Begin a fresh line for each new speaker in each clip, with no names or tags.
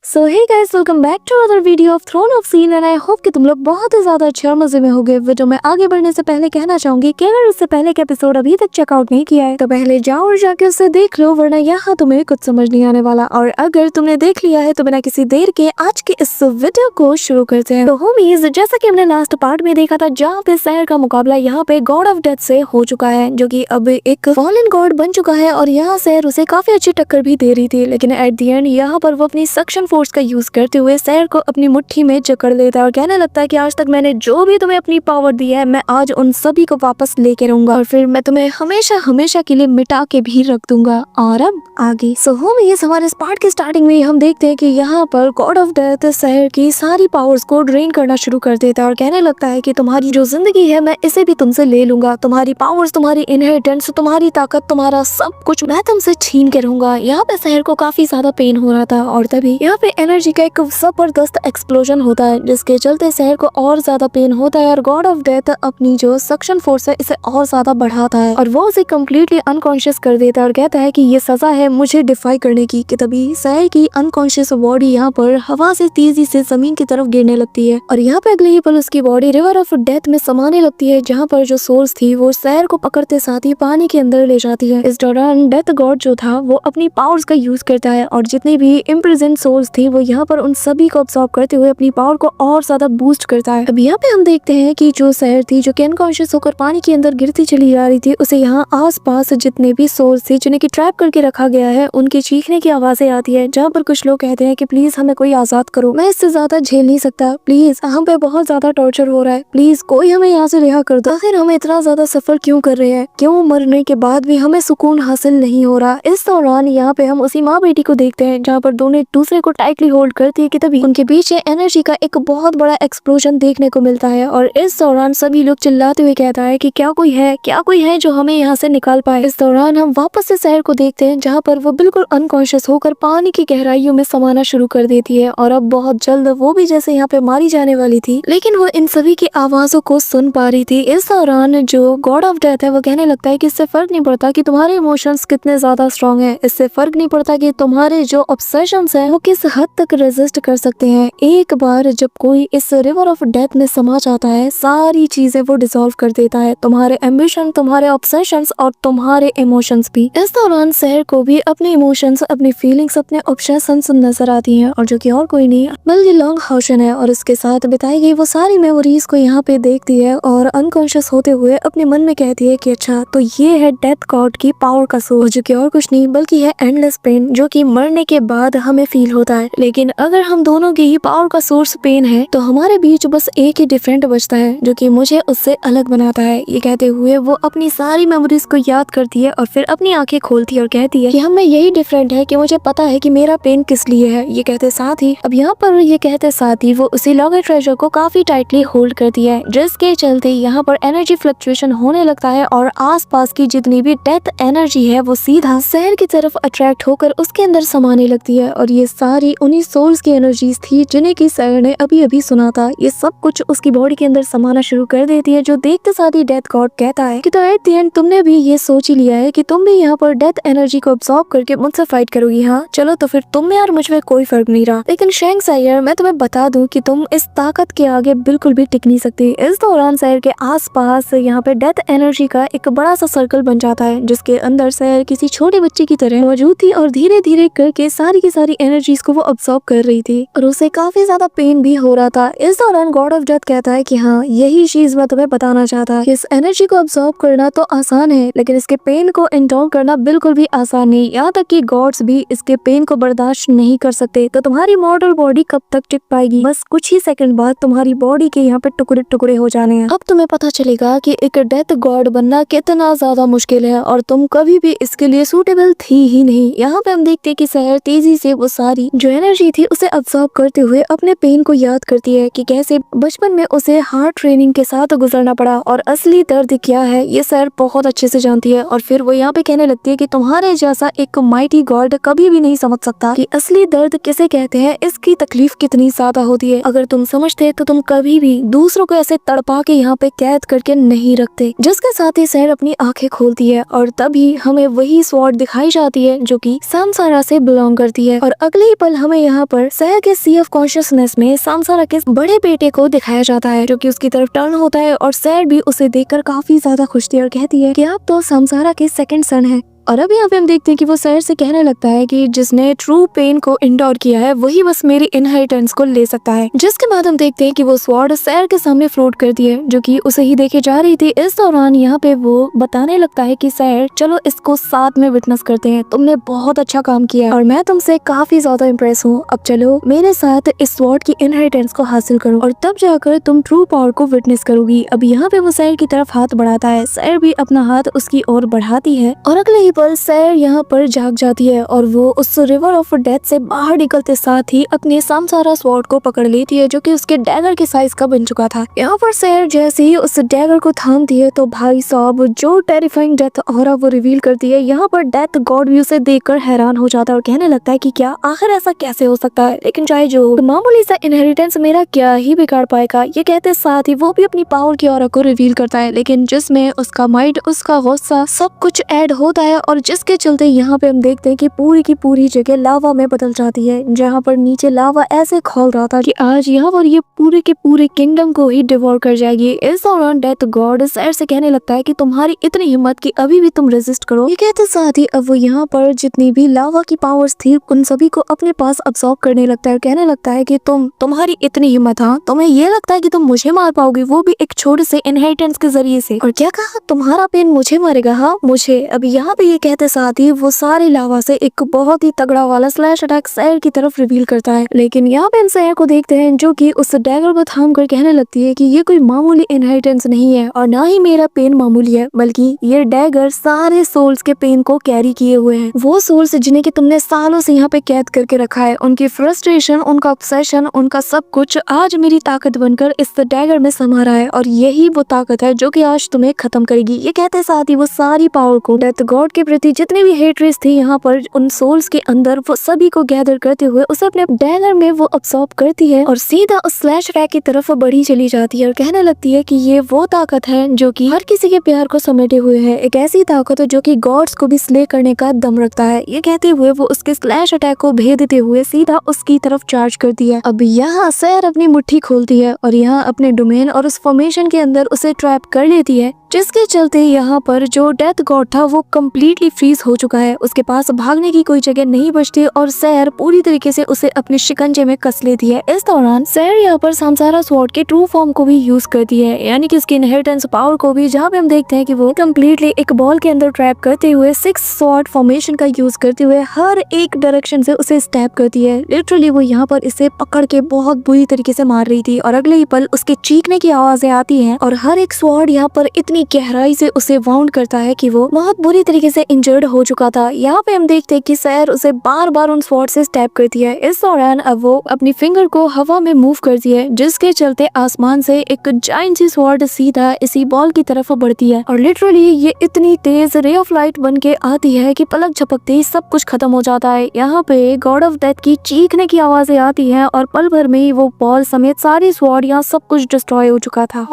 So hey guys, welcome back to other video of throne of scene and I hope कि तुम लोग बहुत ही ज्यादा अच्छे और मजे में होगे। वीडियो में आगे बढ़ने से पहले कहना चाहूंगी कि अगर उससे पहले के एपिसोड अभी तक चेकआउट नहीं किया है तो पहले जाओ और जाके उससे देख लो, वरना यहाँ तुम्हें कुछ समझ नहीं आने वाला। और अगर तुमने देख लिया है तो बिना किसी देर के आज के इस वीडियो को शुरू करते हैं। तो होमीज, जैसा कि हमने लास्ट पार्ट में देखा था जहाँ पे सैर का मुकाबला यहाँ पे गॉड ऑफ डेथ से हो चुका है, जो कि अब एक फॉलन गॉड बन चुका है और यहाँ सैर उसे काफी अच्छी टक्कर भी दे रही थी। लेकिन एट द एंड यहाँ पर वो अपनी सक्शन फोर्स का यूज करते हुए सैर को अपनी मुट्ठी में जकड़ लेता है और कहने लगता है कि आज तक मैंने जो भी तुम्हें अपनी पावर दी है मैं आज उन सभी को वापस लेके रहूंगा और फिर मैं तुम्हें हमेशा हमेशा के लिए मिटा के भी रख दूंगा। और अब आगे होमीज, हमारे इस पार्ट की स्टार्टिंग में हम देखते हैं कि यहाँ पर गॉड ऑफ डेथ सैर की सारी पावर्स को ड्रेन करना शुरू कर देता है और कहने लगता है कि तुम्हारी जो जिंदगी है मैं इसे भी तुमसे ले लूंगा, तुम्हारी पावर्स, तुम्हारी इनहेरिटेंस, तुम्हारी ताकत, तुम्हारा सब कुछ मैं तुमसे छीन के रहूंगा। यहाँ पे सैर को काफी ज्यादा पेन हो रहा था और तभी यहाँ पे एनर्जी का एक जबरदस्त एक्सप्लोजन होता है जिसके चलते सैर को और ज्यादा पेन होता है और गॉड ऑफ डेथ अपनी जो सक्शन फोर्स है इसे और ज्यादा बढ़ाता है और वो उसे कम्प्लीटली अनकॉन्शियस कर देता है और कहता है कि ये सजा है मुझे डिफाई करने की। कि तभी सैर की अनकॉन्शियस बॉडी यहाँ पर हवा से तेजी से जमीन की तरफ गिरने लगती है और यहाँ पे अगले ही पल उसकी बॉडी रिवर ऑफ डेथ में समाने लगती है, जहाँ पर जो सोर्स थी वो सैर को पकड़ते साथ ही पानी के अंदर ले जाती है। इस दौरान डेथ गॉड जो था वो अपनी पावर्स का यूज करता है और जितनी भी इम्प्रिजन सोल्स थी वो यहाँ पर उन सभी को अब्सॉर्ब करते हुए अपनी पावर को और ज्यादा बूस्ट करता है। अब यहाँ पे हम देखते हैं कि जो सैर थी जो कि अनकॉन्शियस होकर पानी के अंदर गिरती चली जा रही थी, उसे यहाँ आसपास जितने भी सोर्स थे जिन्हें की ट्रैप करके रखा गया है उनके चीखने की आवाजें आती है, जहाँ पर कुछ लोग कहते हैं कि प्लीज हमें कोई आजाद करो, मैं इससे ज्यादा झेल नहीं सकता, प्लीज हम पे बहुत ज्यादा टॉर्चर हो रहा है, प्लीज कोई हमें यहाँ से रिहा कर दो। आखिर हम इतना ज्यादा सफर क्यों कर रहे हैं, क्यों मरने के बाद भी हमें सुकून हासिल नहीं हो रहा। इस दौरान यहाँ पे हम उसी माँ बेटी को देखते हैं जहाँ पर दोनों एक दूसरे को टाइटली होल्ड करती है कि तभी उनके पीछे एनर्जी का एक बहुत बड़ा एक्सप्लोजन देखने को मिलता है और इस दौरान सभी लोग चिल्लाते हुए कहता है कि क्या कोई है जो हमें यहाँ से निकाल पाए। इस दौरान हम वापस से सैर को देखते हैं जहाँ पर वो बिल्कुल अनकॉन्शियस होकर पानी की गहराइयों में समाना शुरू कर देती है और अब बहुत जल्द वो भी जैसे यहाँ पे मारी जाने वाली थी, लेकिन वो इन सभी की आवाजों को सुन पा रही थी। इस दौरान जो गॉड ऑफ डेथ है वो कहने लगता है कि इससे फर्क नहीं पड़ता कि तुम्हारे इमोशंस कितने ज्यादा स्ट्रॉन्ग है, इससे फर्क नहीं पड़ता कि तुम्हारे जो ऑब्सेशंस है वो किस हद तक रेजिस्ट कर सकते हैं। एक बार जब कोई इस रिवर ऑफ डेथ में समा जाता है सारी चीजें वो डिसॉल्व कर देता है, तुम्हारे एम्बिशन, तुम्हारे ऑब्सेशंस और तुम्हारे इमोशंस भी। इस दौरान सैर को भी अपने इमोशंस, अपनी फीलिंग्स, अपने ऑब्सेशंस नजर आती हैं और जो कि और कोई नहीं बल्कि लॉन्ग हाउशन है और इसके साथ बिताई गई वो सारी मेमोरीज को यहाँ पे देखती है और अनकॉन्शियस होते हुए अपने मन में कहती है कि अच्छा तो ये है डेथ गॉड की पावर का सोर्स, जो कि और कुछ नहीं बल्कि है एंडलेस पेन, जो कि मरने के बाद हमें फील होता है। लेकिन अगर हम दोनों की ही पावर का सोर्स पेन है तो हमारे बीच बस एक ही डिफरेंट बचता है जो कि मुझे उससे अलग बनाता है। ये कहते हुए वो अपनी सारी मेमोरीज को याद करती है और फिर अपनी आंखें खोलती है और कहती है कि हमें यही डिफरेंट है कि मुझे पता है कि मेरा पेन किस लिए है। ये कहते साथ ही अब यहाँ पर ये कहते साथ ही वो उसी लॉकेट ट्रेजर को काफी टाइटली होल्ड करती है, जिसके चलते यहाँ पर एनर्जी फ्लक्चुएशन होने लगता है और आसपास की जितनी भी डेथ एनर्जी है वो सीधा सैर की तरफ अट्रैक्ट होकर उसके अंदर समाने लगती है और ये सारी उन्हीं सोल्स की एनर्जीज थी जिन्हें की सैर ने अभी अभी सुना था। ये सब कुछ उसकी बॉडी के अंदर समाना शुरू कर देती है, जो देखते साथ ही डेथ गॉड कहता है कि तो एट द एंड तुमने भी ये सोच ही लिया है कि तुम भी यहाँ पर डेथ एनर्जी को अब्सॉर्ब करके मुझसे फाइट करोगी। हाँ चलो तो फिर तुम में और मुझ में कोई फर्क नहीं रहा, लेकिन शैंग सायर मैं तुम्हें बता दूं कि तुम इस ताकत के आगे बिल्कुल भी टिक नहीं सकती। इस दौरान सैर के आसपास यहाँ पे डेथ एनर्जी का एक बड़ा सा सर्कल बन जाता है जिसके अंदर सैर किसी छोटे बच्चे की तरह मौजूद थी और धीरे धीरे करके सारी की सारी एनर्जीज को वो अब्सॉर्ब कर रही थी और उसे काफी ज्यादा पेन भी हो रहा था। इस दौरान गॉड ऑफ डेथ कहता है कि हाँ यही चीज मैं तुम्हें बताना चाहता, इस एनर्जी को अब्सॉर्ब करना तो आसान है लेकिन इसके पेन को इंटॉल करना बिल्कुल भी आसान नहीं, यहाँ तक कि गॉड्स भी इसके पेन को बर्दाश्त नहीं कर सकते। तो तुम्हारी मॉडल बॉडी कब तक टिक पाएगी, बस कुछ ही सेकंड बाद तुम्हारी बॉडी के यहाँ पे टुकड़े टुकड़े हो जाने हैं। अब तुम्हें पता चलेगा कि एक डेथ गॉड बनना कितना ज्यादा मुश्किल है और तुम कभी भी इसके लिए सूटेबल थी ही नहीं। यहाँ पे हम देखते हैं कि सैर तेजी से वो सारी जो एनर्जी थी उसे अब्सॉर्ब करते हुए अपने पेन को याद करती है कि कैसे बचपन में उसे हार्ड ट्रेनिंग के साथ गुजरना पड़ा और असली दर्द क्या है ये सैर बहुत अच्छे से जानती है। और फिर वो यहाँ पे कहने लगती है कि तुम्हारे जैसा एक माइटी गॉड कभी भी नहीं समझ सकता कि असली दर्द किसे कहते हैं, इसकी तकलीफ कितनी ज्यादा होती है। अगर तुम समझते तो तुम कभी भी दूसरों को ऐसे तड़पा के यहाँ पे कैद करके नहीं रखते। जिसके साथ ही सैर अपनी आंखें खोलती है और तभी हमें वही स्वॉर्ड दिखाई जाती है जो कि समसारा से बिलोंग करती है और अगले ही पल पल हमें यहाँ पर सैर के सी ऑफ कॉन्शियसनेस में सामसारा के बड़े बेटे को दिखाया जाता है जो कि उसकी तरफ टर्न होता है और सैर भी उसे देखकर काफी ज्यादा खुश थी और कहती है कि आप तो सामसारा के सेकंड सन है। और अब यहाँ पे हम देखते हैं कि वो सैर से कहने लगता है कि जिसने ट्रू पेन को इंडोर किया है वही बस मेरी इनहेरिटेंस को ले सकता है। जिसके बाद हम देखते हैं कि वो स्वॉर्ड सैर के सामने फ्लोट करती है जो कि उसे ही देखे जा रही थी। इस दौरान यहाँ पे वो बताने लगता है कि सैर चलो इसको साथ में विटनेस करते हैं, तुमने बहुत अच्छा काम किया और मैं तुमसे काफी ज्यादा इम्प्रेस हूँ। अब चलो मेरे साथ इस स्वॉर्ड की इनहेरिटेंस को हासिल करो और तब जाकर तुम ट्रू पावर को विटनेस करोगी। अब यहाँ पे वो सैर की तरफ हाथ बढ़ाता है, सैर भी अपना हाथ उसकी ओर बढ़ाती है और अगले ही पल सैर यहाँ पर जाग जाती है और वो उस रिवर ऑफ डेथ से बाहर निकलते साथ ही अपने सामसारा स्वॉर्ड को पकड़ लेती है जो कि उसके डैगर के साइज का बन चुका था। यहाँ पर सैर जैसे ही उस डैगर को थामती है तो भाई साहब जो टेरिफाइंग डेथ ऑरा वो रिवील करती है। यहाँ पर डेथ गॉड भी उसे देखकर हैरान हो जाता है और कहने लगता है कि क्या आखिर ऐसा कैसे हो सकता है, लेकिन चाहे जो हो, मामूली सा इनहेरिटेंस मेरा क्या ही बिगाड़ पाएगा। ये कहते साथ ही वो भी अपनी पावर की ऑरा को रिवील करता है, लेकिन जिसमें उसका माइंड, उसका गुस्सा सब कुछ ऐड होता है और जिसके चलते यहाँ पे हम देखते हैं कि पूरी की पूरी जगह लावा में बदल जाती है। जहाँ पर नीचे लावा ऐसे खोल रहा था कि आज यहाँ पर ये पूरे के पूरे किंगडम को ही डिवोर कर जाएगी। इस दौरान डेथ गॉड सैर से कहने लगता है कि तुम्हारी इतनी हिम्मत कि अभी भी तुम रेजिस्ट करो। ये कहते साथ ही अब वो यहाँ पर जितनी भी लावा की पावर्स थी उन सभी को अपने पास अब्सॉर्ब करने लगता है और कहने लगता है कि तुम्हारी इतनी हिम्मत, हाँ तुम्हें ये लगता है कि तुम मुझे मार पाओगे, वो भी एक छोटे से इनहेरिटेंस के जरिए से। और क्या कहा, तुम्हारा पेन मुझे मारेगा? हाँ मुझे। अब यहाँ पे ये कहते साथ ही वो सारे लावा से एक बहुत ही तगड़ा वाला स्लैश अटैक सैर की तरफ रिवील करता है। लेकिन यहाँ पे हम सैर को देखते हैं जो कि उस डैगर को थाम कर कहने लगती है कि ये कोई मामूली इनहेरिटेंस नहीं है और ना ही मेरा पेन मामूली है, बल्कि ये डैगर सारे सोल्स के पेन को कैरी किए हुए हैं। वो सोल्स जिन्हें कि तुमने सालों से यहाँ पे कैद करके रखा है, उनकी फ्रस्ट्रेशन, उनका ऑब्सेशन, उनका सब कुछ आज मेरी ताकत बनकर इस डैगर में समा रहा है और यही वो ताकत है जो कि आज तुम्हें खत्म करेगी। ये कहते साथ ही वो सारी पावर को डेथ गॉड के प्रति जितनी भी हेट्रेस थी यहाँ पर उन सोल्स के अंदर वो सभी को गैदर करते हुए उसे अपने डैगर में वो अब्सॉर्ब करती है और सीधा उस स्लैश अटैक की तरफ बढ़ी चली जाती है और कहने लगती है कि ये वो ताकत है जो कि हर किसी के प्यार को समेटे हुए है, एक ऐसी ताकत है जो कि गॉड्स को भी स्ले करने का दम रखता है। ये कहते हुए वो उसके स्लैश अटैक को भेदते हुए सीधा उसकी तरफ चार्ज करती है। अब यहाँ सैर अपनी मुट्ठी खोलती है और यहाँ अपने डोमेन और उस फॉर्मेशन के अंदर उसे ट्रैप कर लेती है, जिसके चलते यहाँ पर जो डेथ गॉड था वो कम्प्लीटली फ्रीज हो चुका है। उसके पास भागने की कोई जगह नहीं बचती और सैर पूरी तरीके से उसे अपने शिकंजे में कस लेती है। इस दौरान सैर यहाँ पर सामसारा स्वॉर्ड के ट्रू फॉर्म को भी यूज करती है, यानी कि उसकी इनहेरिटेंस पावर को भी, जहाँ पे हम देखते हैं कि वो कम्प्लीटली एक बॉल के अंदर ट्रैप करते हुए 6 स्वॉर्ड फॉर्मेशन का यूज करते हुए हर एक डायरेक्शन से उसे स्टैप करती है। लिटरली वो यहाँ पर इसे पकड़ के बहुत बुरी तरीके से मार रही थी और अगले ही पल उसके चीखने की आवाजें आती है और हर एक स्वॉर्ड यहाँ पर इतनी गहराई से उसे वाउंड करता है कि वो बहुत बुरी तरीके से इंजर्ड हो चुका था। यहाँ पे हम देखते हैं कि सैर उसे बार बार उन स्वॉर्ड से स्टैप करती है। इस दौरान अब वो अपनी फिंगर को हवा में मूव करती है, जिसके चलते आसमान से एक जायंट सी स्वॉर्ड सीधा इसी बॉल की तरफ बढ़ती है और लिटरली ये इतनी तेज रे ऑफ लाइट बन के आती है कि पलक झपकते ही सब कुछ खत्म हो जाता है। यहाँ पे गॉड ऑफ डेथ की चीखने की आवाजें आती है और पल भर में ही वो बॉल समेत सारी स्वॉर्ड यहाँ सब कुछ डिस्ट्रॉय हो चुका था।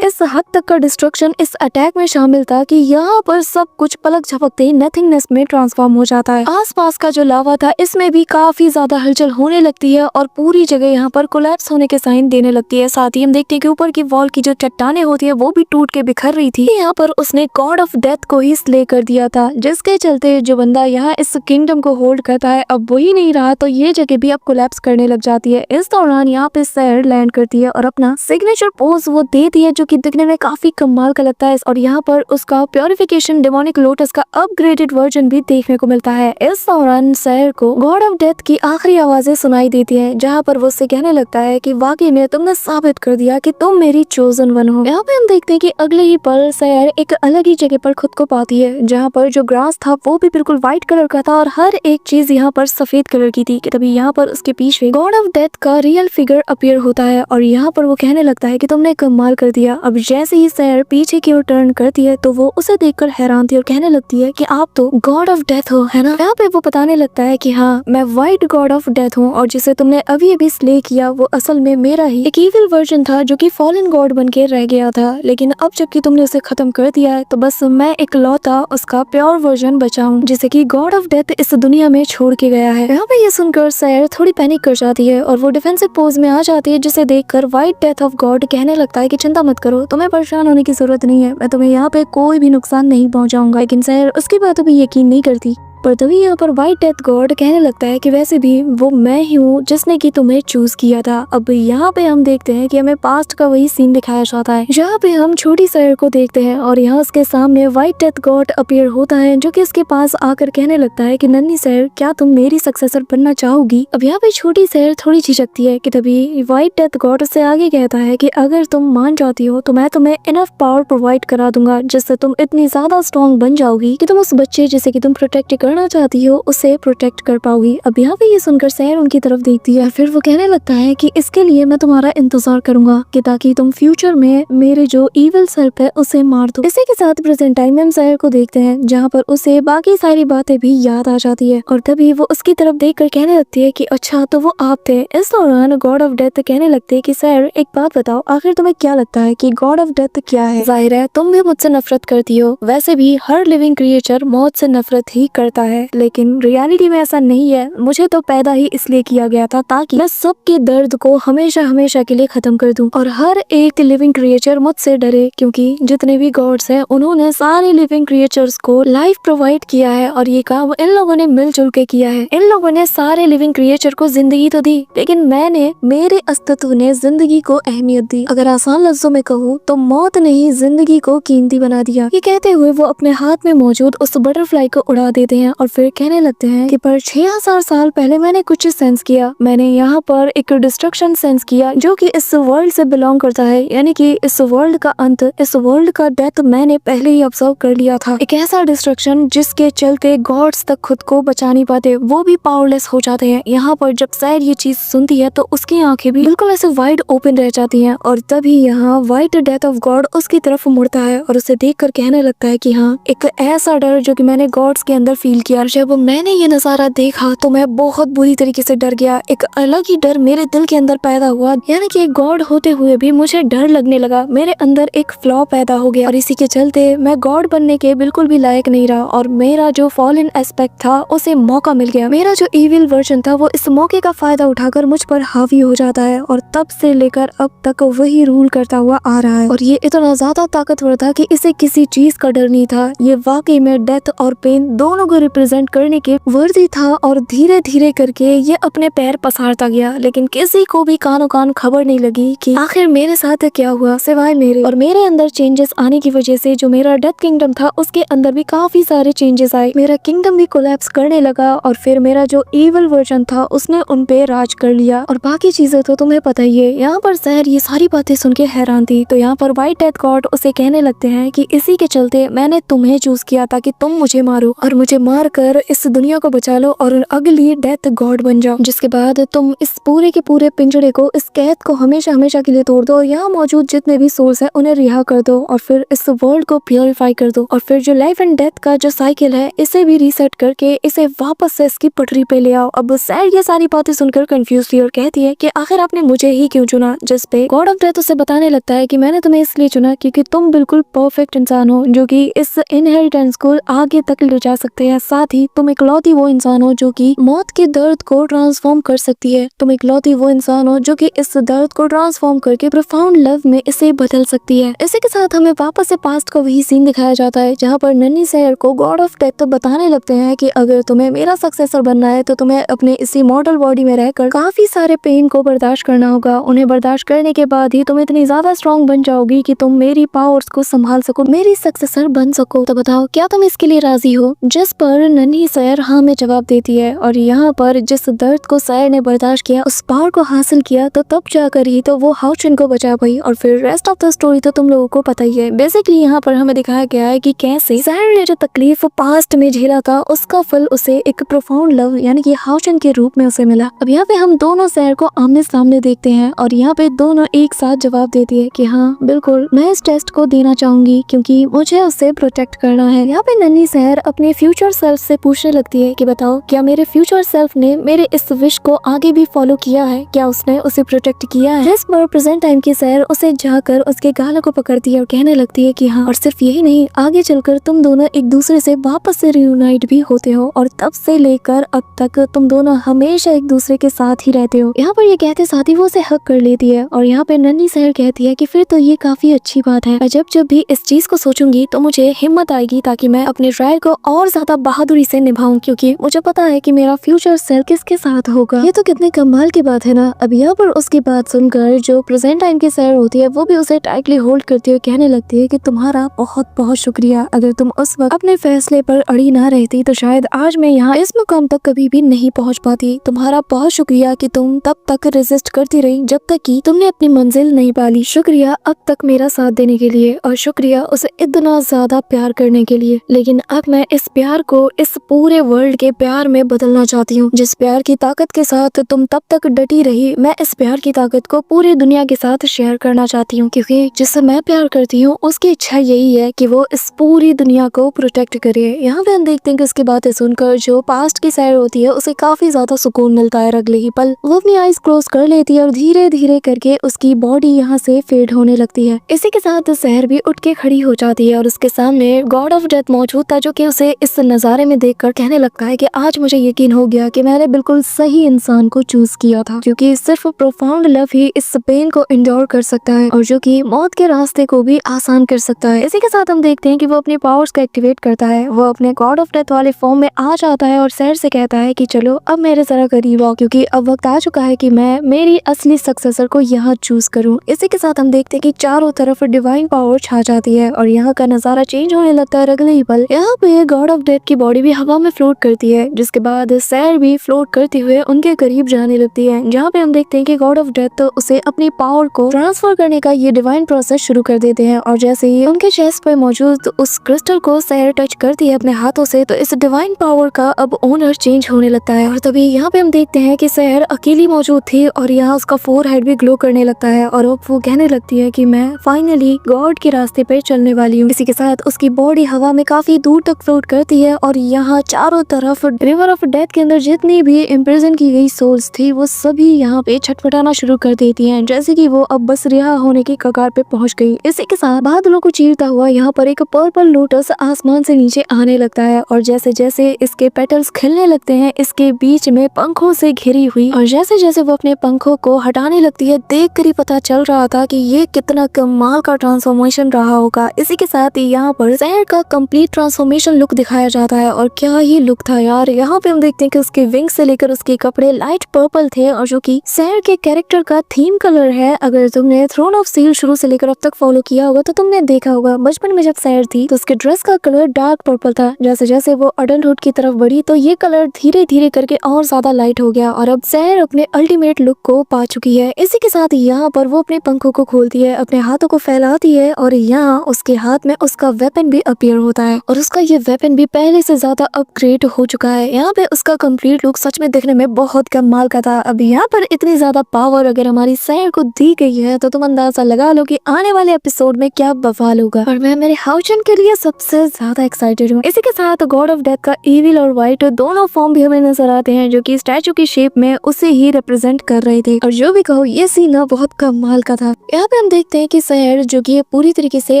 इस हद तक का डिस्ट्रक्शन इस अटैक में शामिल था कि यहाँ पर सब कुछ पलक झपकते ही नथिंगनेस में ट्रांसफॉर्म हो जाता है। आसपास का जो लावा था इसमें भी काफी ज्यादा हलचल होने लगती है और पूरी जगह यहाँ पर कोलैप्स होने के साइन देने लगती है। साथ ही हम देखते हैं कि ऊपर की वॉल की जो चट्टाने होती है वो भी टूट के बिखर रही थी। यहाँ पर उसने गॉड ऑफ डेथ को ही स्ले कर दिया था, जिसके चलते जो बंदा यहाँ इस किंगडम को होल्ड करता है अब वो ही नहीं रहा, तो ये जगह भी अब कोलैप्स करने लग जाती है। इस दौरान यहाँ पे सैर लैंड करती है और अपना सिग्नेचर पोज वो देती है जो कि दिखने में काफी कमाल का लगता है और यहाँ पर उसका प्योरिफिकेशन डेमोनिक लोटस का अपग्रेडेड वर्जन भी देखने को मिलता है। इस दौरान सैर को गॉड ऑफ डेथ की आखिरी आवाजें सुनाई देती हैं, जहाँ पर वो उससे कहने लगता है कि वाकई में तुमने साबित कर दिया कि तुम मेरी चोजन वन हो। यहाँ पे हम देखते हैं कि अगले ही पल सैर एक अलग ही जगह पर खुद को पाती है, जहाँ पर जो ग्रास था वो भी बिल्कुल व्हाइट कलर का था और हर एक चीज यहाँ पर सफेद कलर की थी। तभी यहाँ पर उसके पीछे गॉड ऑफ डेथ का रियल फिगर अपीयर होता है और यहाँ पर वो कहने लगता है कि तुमने कमाल कर दिया। अब जैसे ही सैर पीछे पीछे की ओर टर्न करती है तो वो उसे देखकर हैरान थी और कहने लगती है कि आप तो गॉड ऑफ डेथ हो, है ना। यहाँ पे वो बताने लगता है कि हाँ, मैं व्हाइट गॉड ऑफ डेथ हूँ और जिसे तुमने अभी अभी स्ले किया वो असल में मेरा ही एक इविल वर्जन था जो कि फॉलन गॉड बन के रह गया था, लेकिन अब जबकि तुमने उसे खत्म कर दिया है तो बस मैं इकलौता उसका प्योर वर्जन बचा हूँ जिसे कि गॉड ऑफ डेथ इस दुनिया में छोड़ के गया है। यहाँ पे ये सुनकर सैर थोड़ी पैनिक कर जाती है और वो डिफेंसिव पोज में आ जाती है, जिसे देखकर व्हाइट डेथ ऑफ गॉड कहने लगता है कि चिंता मत करो, तुम्हें परेशान होने की जरूरत नहीं है, मैं तुम्हें यहाँ पे कोई भी नुकसान नहीं पहुंचाऊंगा। लेकिन सैर उसकी बातों पे यकीन नहीं करती। पर तभी यहाँ पर व्हाइट डेथ गॉड कहने लगता है कि वैसे भी वो मैं ही हूँ जिसने कि तुम्हें चूज किया था। अब यहाँ पे हम देखते हैं कि हमें पास्ट का वही सीन दिखाया जाता है जहाँ पे हम छोटी सैर को देखते हैं और यहाँ उसके सामने व्हाइट डेथ गॉड अपीयर होता है जो कि उसके पास आकर कहने लगता है कि नन्ही सैर, क्या तुम मेरी सक्सेसर बनना चाहोगी। अब यहाँ पे छोटी सैर थोड़ी झिझकती है कि तभी व्हाइट डेथ गॉड उससे आगे कहता है कि अगर तुम मान जाती हो तो मैं तुम्हें इनफ पावर प्रोवाइड करा दूंगा जिससे तुम इतनी ज्यादा स्ट्रॉन्ग बन जाओगी कि तुम उस बच्चे जिसे कि तुम प्रोटेक्ट करना चाहती हो उसे प्रोटेक्ट कर पाओगी। अब यहाँ पे ये सुनकर सैर उनकी तरफ देखती है, फिर वो कहने लगता है कि इसके लिए मैं तुम्हारा इंतजार करूंगा कि ताकि तुम फ्यूचर में मेरे जो इविल सेल्फ है उसे मार दो। इसी के साथ प्रेजेंट टाइम में हम सैर को देखते हैं जहाँ पर उसे बाकी सारी बातें भी याद आ जाती है और तभी वो उसकी तरफ देख कर कहने लगती है कि अच्छा तो वो आप थे। इस दौरान गॉड ऑफ डेथ कहने लगते है कि सैर एक बात बताओ, आखिर तुम्हें क्या लगता है कि गॉड ऑफ डेथ क्या है। जाहिर है तुम भी मुझसे नफरत करती हो, वैसे भी हर लिविंग क्रिएचर मौत से नफरत ही करता है, लेकिन रियलिटी में ऐसा नहीं है। मुझे तो पैदा ही इसलिए किया गया था ताकि मैं सबके दर्द को हमेशा हमेशा के लिए खत्म कर दूं और हर एक लिविंग क्रिएचर मुझसे डरे, क्योंकि जितने भी गॉड्स हैं उन्होंने सारे लिविंग क्रिएचर्स को लाइफ प्रोवाइड किया है और ये काम इन लोगों ने मिलजुल के किया है। इन लोगों ने सारे लिविंग क्रिएचर को जिंदगी तो दी, लेकिन मैंने, मेरे अस्तित्व ने जिंदगी को अहमियत दी। अगर आसान लफ्जों में कहूँ तो मौत ने ही जिंदगी को कीमती बना दिया। ये कहते हुए वो अपने हाथ में मौजूद उस बटरफ्लाई को उड़ा देते हैं और फिर कहने लगते हैं कि पर 6000 साल पहले मैंने कुछ सेंस किया, मैंने यहाँ पर एक डिस्ट्रक्शन सेंस किया जो कि इस वर्ल्ड से बिलोंग करता है, यानी कि इस वर्ल्ड का अंत, इस वर्ल्ड का डेथ मैंने पहले ही ऑब्जर्व कर लिया था। एक ऐसा डिस्ट्रक्शन जिसके चलते गॉड्स तक खुद को बचा नहीं पाते, वो भी पावरलेस हो जाते हैं। यहाँ पर जब सैर ये चीज सुनती है तो उसकी आंखें भी बिल्कुल ऐसे वाइड ओपन रह जाती हैं और तभी यहाँ व्हाइट डेथ ऑफ गॉड उसकी तरफ मुड़ता है और उसे देखकर कहने लगता है कि हाँ, एक ऐसा डर जो कि मैंने गॉड्स के अंदर फील किया, जब मैंने ये नजारा देखा तो मैं बहुत बुरी तरीके से डर गया। एक अलग ही डर मेरे दिल के अंदर पैदा हुआ, यानी कि एक गॉड होते हुए भी मुझे डर लगने लगा। मेरे अंदर एक फ्लॉ पैदा हो गया और इसी के चलते मैं गॉड बनने के बिल्कुल भी लायक नहीं रहा और मेरा जो फॉलन एस्पेक्ट था उसे मौका मिल गया। मेरा जो इविल वर्जन था वो इस मौके का फायदा उठाकर मुझ पर हावी हो जाता है और तब से लेकर अब तक वही रूल करता हुआ आ रहा है और ये इतना ज्यादा ताकतवर था कि इसे किसी चीज का डर नहीं था। ये वाकई में डेथ और पेन दोनों को रिप्रेजेंट करने के वर्दी था और धीरे धीरे करके ये अपने पैर पसारता गया, लेकिन किसी को भी कानो कान खबर नहीं लगी कि आखिर मेरे साथ क्या हुआ, सिवाय मेरे। और मेरे अंदर चेंजेस आने की वजह से जो मेरा डेथ किंगडम था उसके अंदर भी काफी सारे चेंजेस आए। मेरा किंगडम भी कोलैप्स करने लगा और फिर मेरा जो इविल वर्जन था उसने उन पे राज कर लिया और बाकी चीजें तो तुम्हें पता ही है। यहाँ पर सैर ये सारी बातें सुन के हैरान थी, तो यहाँ पर व्हाइट डेथ गॉड उसे कहने लगते हैं कि इसी के चलते मैंने तुम्हें चूज किया था कि तुम मुझे मारो और मुझे मार कर इस दुनिया को बचा लो और अगली डेथ गॉड बन जाओ, जिसके बाद तुम इस पूरे के पूरे पिंजड़े को, इस कैद को हमेशा हमेशा के लिए तोड़ दो और यहाँ मौजूद जितने भी सोल्स हैं उन्हें रिहा कर दो और फिर इस वर्ल्ड को प्योरीफाई कर दो और फिर जो लाइफ एंड डेथ का जो साइकिल है इसे भी रीसेट करके इसे वापस से इसकी पटरी पे ले आओ। अब सैर ये सारी बातें सुनकर कंफ्यूज थी और कहती है कि आखिर आपने मुझे ही क्यों चुना, जिस पे गॉड ऑफ डेथ उसे बताने लगता है कि मैंने तुम्हें इसलिए चुना क्योंकि तुम बिल्कुल परफेक्ट इंसान हो जो कि इस इनहेरिटेंस को आगे तक ले जा सकते हैं। साथ ही तुम इकलौती वो इंसान हो जो कि मौत के दर्द को ट्रांसफॉर्म कर सकती है। तुम इकलौती वो इंसान हो जो कि इस दर्द को ट्रांसफॉर्म करके प्रोफाउंड लव में इसे बदल सकती है। इसी के साथ हमें वापस से पास्ट का वही सीन दिखाया जाता है जहाँ पर नन्ही सैर को गॉड ऑफ डेथ तो बताने लगते हैं कि अगर तुम्हें मेरा सक्सेसर बनना है तो तुम्हें अपने इसी मॉडल बॉडी में रहकर काफी सारे पेन को बर्दाश्त करना होगा। उन्हें बर्दाश्त करने के बाद ही तुम इतनी ज्यादा स्ट्रॉन्ग बन जाओगी कि तुम मेरी पावर्स को संभाल सको, मेरी सक्सेसर बन सको। तो बताओ क्या तुम इसके लिए राजी हो। जिस पर पर नन्ही सैर हाँ में जवाब देती है और यहाँ पर जिस दर्द को सैर ने बर्दाश्त किया, उस पार को हासिल किया, तो तब जाकर ही तो वो हाउचन को बचा पाई। और फिर रेस्ट ऑफ द स्टोरी तो तुम लोगों को पता ही है। बेसिकली यहाँ पर हमें दिखाया गया है कि कैसे सैर ने जो तकलीफ पास्ट में झेला था, उसका फल उसे एक प्रोफाउंड लव यानी कि हाउचन के रूप में उसे मिला। अब यहाँ पे हम दोनों सैर को आमने सामने देखते हैं और यहाँ पे दोनों एक साथ जवाब देती है कि हाँ बिल्कुल मैं इस टेस्ट को देना चाहूंगी क्योंकि मुझे उसे प्रोटेक्ट करना है। यहाँ पे नन्ही सैर अपने फ्यूचर सेल्फ से पूछने लगती है कि बताओ क्या मेरे फ्यूचर सेल्फ ने मेरे इस विश को आगे भी फॉलो किया है, क्या उसने उसे प्रोटेक्ट किया है। जिस पर प्रेजेंट टाइम की सैर उसे जाकर उसके गालों को पकड़ती है और कहने लगती है कि हाँ, और सिर्फ यही नहीं, आगे चलकर तुम दोनों एक दूसरे से वापस से रियूनाइट भी होते हो और तब से लेकर अब तक तुम दोनों हमेशा एक दूसरे के साथ ही रहते हो। यहाँ पर ये कहते साथ ही वो उसे हक कर लेती है और यहाँ पे नन्ही सैर कहती है कि फिर तो ये काफी अच्छी बात है। जब जब भी इस चीज को सोचूंगी तो मुझे हिम्मत आएगी ताकि मैं अपने ट्रायल को और ज्यादा बहादुरी से निभाऊं, क्योंकि मुझे पता है कि मेरा फ्यूचर सेल्फ किसके साथ होगा। ये तो कितने कमाल की बात है ना। अब यहाँ पर उसकी बात सुनकर जो प्रेजेंट टाइम की सैर होती है वो भी उसे टाइटली होल्ड करती हुए कहने लगती है कि तुम्हारा बहुत बहुत शुक्रिया, अगर तुम उस वक्त अपने फैसले पर अड़ी ना रहती तो शायद आज मैं यहाँ इस मुकाम तक कभी भी नहीं पहुँच पाती। तुम्हारा बहुत शुक्रिया कि तुम तब तक रेजिस्ट करती रही जब तक कि तुमने अपनी मंजिल नहीं पाली। शुक्रिया अब तक मेरा साथ देने के लिए और शुक्रिया उसे इतना ज्यादा प्यार करने के लिए। लेकिन अब मैं इस प्यार को इस पूरे वर्ल्ड के प्यार में बदलना चाहती हूँ। जिस प्यार की ताकत के साथ तुम तब तक डटी रही, मैं इस प्यार की ताकत को पूरी दुनिया के साथ शेयर करना चाहती हूँ, क्योंकि जिससे मैं प्यार करती हूँ उसकी इच्छा यही है कि वो इस पूरी दुनिया को प्रोटेक्ट करे। यहाँ पे हम देखते हैं कि उसकी बातें सुनकर जो पास्ट की सैर होती है उसे काफी ज्यादा सुकून मिलता है। अगले ही पल वो अपनी आईज क्लोज कर लेती है और धीरे धीरे करके उसकी बॉडी यहाँ से फेड होने लगती है। इसी के साथ सैर भी उठ के खड़ी हो जाती है और उसके सामने गॉड ऑफ डेथ मौजूद था, जो कि उसे इस नजारे में देखकर कहने लगता है कि आज मुझे यकीन हो गया कि मैंने बिल्कुल सही इंसान को चूज किया था, क्योंकि सिर्फ प्रोफाउंड लव ही इस पेन को इंडोर कर सकता है और जो कि मौत के रास्ते को भी आसान कर सकता है। इसी के साथ हम देखते हैं कि वो अपने पावर्स को एक्टिवेट करता है। वो अपने गॉड ऑफ डेथ वाले फॉर्म में आ जाता है और सैर से कहता है कि चलो अब मेरे जरा करीब आओ, क्योंकि अब वक्त आ चुका है कि मैं मेरी असली सक्सेसर को यहाँ चूज करूँ। इसी के साथ हम देखते हैं कि चारों तरफ डिवाइन पावर छा जाती है और यहाँ का नजारा चेंज होने लगता है। अगले ही पल यहाँ पे गॉड ऑफ डेथ की बॉडी भी हवा में फ्लोट करती है, जिसके बाद सैर भी फ्लोट करते हुए उनके करीब जाने लगती है। जहाँ पे हम देखते हैं कि गॉड ऑफ डेथ उसे अपनी पावर को ट्रांसफर करने का ये डिवाइन प्रोसेस शुरू कर देते हैं और जैसे ही उनके चेस्ट पर मौजूद उस क्रिस्टल को सैर टच करती है अपने हाथों से, तो इस डिवाइन पावर का अब ओनर चेंज होने लगता है। और तभी यहाँ पे हम देखते हैं कि सैर अकेली मौजूद थी और यहाँ उसका फोरहेड भी ग्लो करने लगता है और अब वो कहने लगती है कि मैं फाइनली गॉड के रास्ते पे चलने वाली हूँ। इसी के साथ उसकी बॉडी हवा में काफी दूर तक फ्लोट करती है और यहाँ चारों तरफ रिवर ऑफ डेथ के अंदर जितनी भी इम्प्रिजन की गई सोल्स थी वो सभी यहाँ पे छटपटाना शुरू कर देती हैं, जैसे कि वो अब बस रिहा होने की कगार पे पहुंच गई। इसी के साथ बादलों को चीरता हुआ यहाँ पर एक पर्पल लोटस आसमान से नीचे आने लगता है और जैसे जैसे इसके पेटल्स खिलने लगते हैं, इसके बीच में पंखों से घिरी हुई, और जैसे जैसे वो अपने पंखों को हटाने लगती है, देख कर ही पता चल रहा था कि ये कितना कमाल का ट्रांसफॉर्मेशन रहा होगा। इसी के साथ ही यहाँ पर सैर का कंप्लीट ट्रांसफॉर्मेशन लुक दिखाया जाता है और क्या ही लुक था यार। यहाँ पे हम देखते हैं कि उसके विंग से लेकर उसके कपड़े लाइट पर्पल थे और जो कि सैर के कैरेक्टर का थीम कलर है। अगर तुमने थ्रोन ऑफ सील शुरू से लेकर अब तक फॉलो किया होगा तो तुमने देखा होगा बचपन में जब सैर थी तो उसके ड्रेस का कलर डार्क पर्पल था। जैसे जैसे वो अडल्टहुड की तरफ बढ़ी तो ये कलर धीरे धीरे करके और ज्यादा लाइट हो गया और अब सैर अपने अल्टीमेट लुक को पा चुकी है। इसी के साथ यहाँ पर वो अपने पंखों को खोलती है, अपने हाथों को फैलाती है और यहाँ उसके हाथ में उसका वेपन भी अपीयर होता है और उसका ये वेपन भी पहले से ज्यादा अपग्रेड हो चुका है। यहाँ पे उसका कंप्लीट लुक सच में देखने में बहुत कमाल का था। अब यहाँ पर इतनी ज्यादा पावर अगर हमारी सैर को दी गई है तो तुम अंदाजा लगा लो कि आने वाले एपिसोड में क्या बवाल होगा और मैं मेरे हाउचन के लिए सबसे ज्यादा एक्साइटेड हूँ। इसी के साथ गॉड ऑफ डेथ का इविल और व्हाइट दोनों फॉर्म भी हमें नजर आते हैं, जो कि स्टैचू की शेप में उसे ही रिप्रेजेंट कर रहे थे। और जो भी कहो ये सीन बहुत कमाल का था। यहाँ पे हम देखते हैं कि सैर जो कि पूरी तरीके से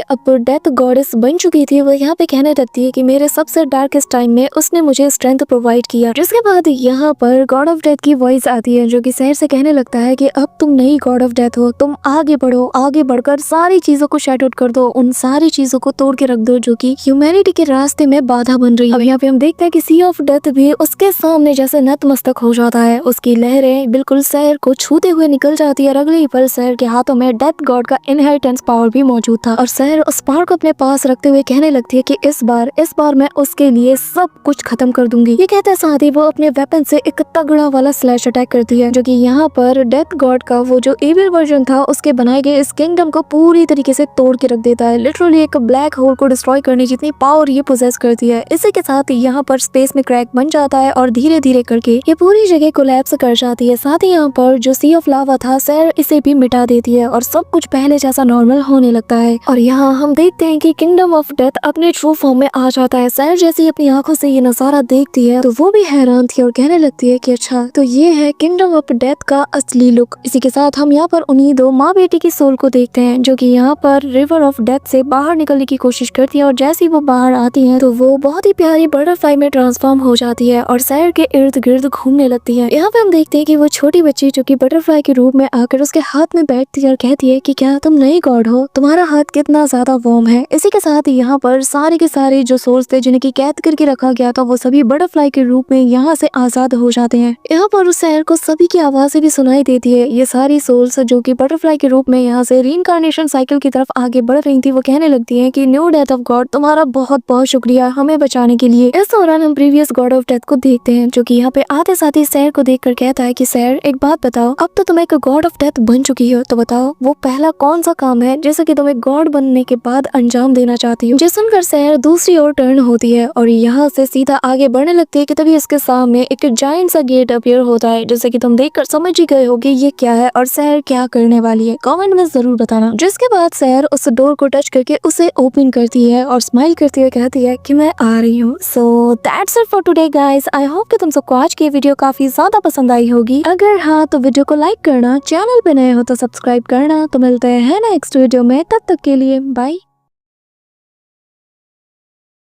अब डेथ गॉडेस बन चुकी थी, वो यहाँ पे कहने लगती है कि मेरे सबसे डार्केस्ट टाइम में उसने मुझे स्ट्रेंथ प्रोवाइड किया। जिसके बाद यहाँ पर गॉड ऑफ डेथ की वॉइस आती है जो कि सैर से कहने लगता है कि अब तुम नहीं गॉड ऑफ डेथ हो, तुम आगे बढ़ो, आगे बढ़कर सारी चीजों को शट आउट कर दो, उन सारी चीजों को तोड़ के रख दो जो कि ह्यूमैनिटी के रास्ते में बाधा बन रही है। अब यहाँ पे हम देखते हैं कि सी ऑफ डेथ भी उसके सामने जैसे नतमस्तक हो जाता है, उसकी लहरें बिल्कुल सैर को छूते हुए निकल जाती है और अगले ही पल सैर के हाथों में डेथ गॉड का इनहेरिटेंस पावर भी मौजूद था और सैर उस पावर को अपने पास रखते हुए कहने लगती है कि इस बार मैं उसके लिए लिए सब कुछ खत्म कर दूंगी। ये कहते साथ ही वो अपने वेपन से एक तगड़ा वाला स्लैश अटैक करती है, जो कि यहाँ पर डेथ गॉड का वो जो एविल वर्जन था उसके बनाए गए इस किंगडम को पूरी तरीके से तोड़ के रख देता है। लिटरली एक ब्लैक होल को डिस्ट्रॉय करने जितनी पावर ये पोजेस करती है। इसी के साथ ही यहाँ पर स्पेस में क्रैक बन जाता है और धीरे धीरे करके ये पूरी जगह कोलैप्स कर जाती है। साथ ही यहाँ पर जो सी ऑफ लावा था सैर इसे भी मिटा देती है और सब कुछ पहले जैसा नॉर्मल होने लगता है। और यहाँ हम देखते हैं कि किंगडम ऑफ डेथ अपने ट्रू फॉर्म में आ जाता है। सैर जैसी अपनी आंखों से ये नजारा देखती है तो वो भी हैरान थी और कहने लगती है कि अच्छा तो ये है किंगडम ऑफ डेथ का असली लुक। इसी के साथ हम यहाँ पर उन्हीं दो माँ बेटी की सोल को देखते हैं जो कि यहाँ पर रिवर ऑफ डेथ से बाहर निकलने की कोशिश करती है और जैसे ही वो बाहर आती है तो वो बहुत ही प्यारी बटरफ्लाई में ट्रांसफॉर्म हो जाती है और सैर के इर्द गिर्द घूमने लगती है। यहाँ पे हम देखते हैं कि वो छोटी बच्ची जो कि बटरफ्लाई के रूप में आकर उसके हाथ में बैठती है और कहती है कि क्या तुम नई गॉड हो, तुम्हारा हाथ कितना ज्यादा वार्म है। इसी के साथ यहाँ पर सारे के सारे जो सोल्स थे जिन्हें की कैद करके रखा गया था वो सभी बटरफ्लाई के रूप में यहाँ से आजाद हो जाते हैं। यहाँ पर उस सैर को सभी की आवाजें भी सुनाई देती है। ये सारी सोल्स जो कि बटरफ्लाई के रूप में यहाँ से रीइंकार्नेशन साइकिल की तरफ आगे बढ़ रही थी वो कहने लगती है कि न्यू डेथ ऑफ गॉड तुम्हारा बहुत बहुत शुक्रिया हमें बचाने के लिए। इस दौरान हम प्रीवियस गॉड ऑफ डेथ को देखते हैं जो कि यहाँ पे आते साथ ही सैर को देखकर कहता है कि सैर एक बात बताओ, अब तो तुम एक गॉड ऑफ डेथ बन चुकी हो तो बताओ वो पहला कौन सा काम है जिसे कि तुम एक गॉड बनने के बाद अंजाम देना चाहती हो। जिस सुनकर सैर दूसरी ओर टर्न होती है और यहाँ से सीधा आगे बढ़ने लगती है कि तभी इसके सामने एक जायंट सा गेट अपीयर होता है जैसे कि तुम देखकर समझ ही गए होगे ये क्या है और सैर क्या करने वाली है। कमेंट में जरूर बताना। जिसके बाद सैर उस डोर को टच करके उसे ओपन करती है और स्माइल करती हुए कहती है कि मैं आ रही हूँ। So that's it for today guys. I hope कि तुम सबको आज की वीडियो काफी ज्यादा पसंद आई होगी। अगर हाँ तो वीडियो को लाइक करना, चैनल पे नए हो तो सब्सक्राइब करना। तो मिलते हैं नेक्स्ट वीडियो में, तब तक के लिए बाय।